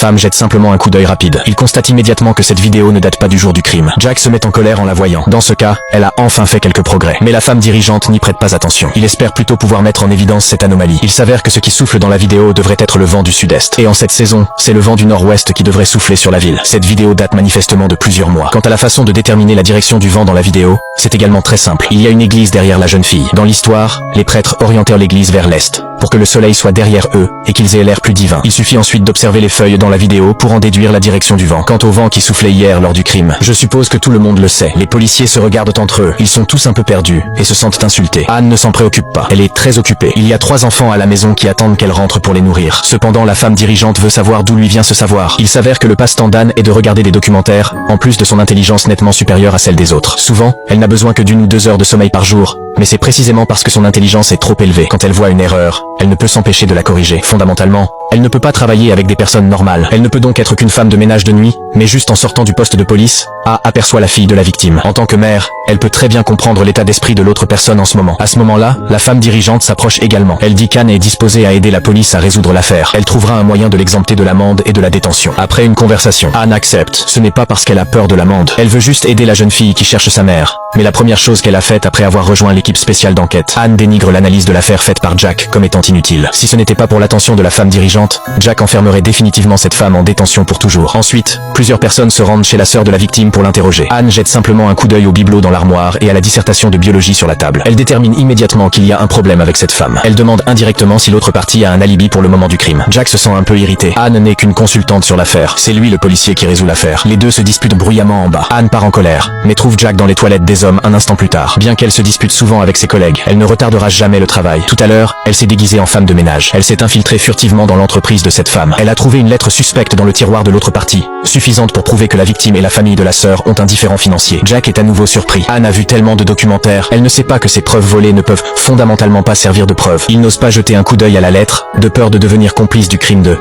femme jette simplement un coup d'œil rapide. Il constate immédiatement que cette vidéo ne date pas du jour du crime. Jack se met en colère en la voyant. Dans ce cas, elle a enfin fait quelques progrès. Mais la femme dirigeante n'y prête pas attention. Il espère plutôt pouvoir mettre en évidence cette anomalie. Il s'avère que ce qui souffle dans la vidéo devrait être le vent du sud-est. Et en cette saison, c'est le vent du nord-ouest qui devrait souffler sur la ville. Cette vidéo date manifestement de plusieurs mois. Quant à la façon de déterminer la direction du vent dans la vidéo, c'est également très simple. Il y a une église derrière la jeune fille. Dans l'histoire, les prêtres orientèrent l'église vers l'est, pour que le soleil soit derrière eux et qu'ils aient l'air plus divin. Il suffit ensuite d'observer les feuilles dans la vidéo pour en déduire la direction du vent. Quant au vent qui soufflait hier lors du crime, je suppose que tout le monde le sait. Les policiers se regardent entre eux. Ils sont tous un peu perdus et se sentent insultés. Anne ne s'en préoccupe pas. Elle est très occupée. Il y a 3 enfants à la maison qui attendent qu'elle rentre pour les nourrir. Cependant, la femme dirigeante veut savoir d'où lui vient ce savoir. Il s'avère que le passe-temps d'Anne est de regarder des documentaires, en plus de son intelligence nettement supérieure à celle des autres. Souvent, elle n'a besoin que d'1 ou 2 heures de sommeil par jour, mais c'est précisément parce que son intelligence est trop élevée. Quand elle voit une erreur, elle ne peut s'empêcher de la corriger. Fondamentalement, elle ne peut pas travailler avec des personnes normales. Elle ne peut donc être qu'une femme de ménage de nuit, mais juste en sortant du poste de police, A aperçoit la fille de la victime. En tant que mère, elle peut très bien comprendre l'état d'esprit de l'autre personne en ce moment. À ce moment-là, la femme dirigeante s'approche également. Elle dit qu'Anne est disposée à aider la police à résoudre l'affaire. Elle trouvera un moyen de l'exempter de l'amende et de la détention. Après une conversation, Anne accepte. Ce n'est pas parce qu'elle a peur de l'amende. Elle veut juste aider la jeune fille qui cherche sa mère. Mais la première chose qu'elle a faite après avoir rejoint l'équipe spéciale d'enquête, Anne dénigre l'analyse de l'affaire faite par Jack comme étant inutile. Si ce n'était pas pour l'attention de la femme dirigeante, Jack enfermerait définitivement cette femme en détention pour toujours. Ensuite, plusieurs personnes se rendent chez la sœur de la victime pour l'interroger. Anne jette simplement un coup d'œil au bibelot dans l'armoire et à la dissertation de biologie sur la table. Elle détermine immédiatement qu'il y a un problème avec cette femme. Elle demande indirectement si l'autre partie a un alibi pour le moment du crime. Jack se sent un peu irrité. Anne n'est qu'une consultante sur l'affaire. C'est lui le policier qui résout l'affaire. Les deux se disputent bruyamment en bas. Anne part en colère, mais trouve Jack dans les toilettes des hommes un instant plus tard. Bien qu'elle se dispute souvent avec ses collègues, elle ne retardera jamais le travail. Tout à l'heure, elle s'est déguisée en femme de ménage. Elle s'est infiltrée furtivement dans l'entreprise de cette femme. Elle a trouvé une lettre suspecte dans le tiroir de l'autre partie, suffisante pour prouver que la victime et la famille de la sœur ont un différend financier. Jack est à nouveau surpris. Anne a vu tellement de documentaires, elle ne sait pas que ces preuves volées ne peuvent fondamentalement pas servir de preuve. Il n'ose pas jeter un coup d'œil à la lettre, de peur de devenir complice du crime de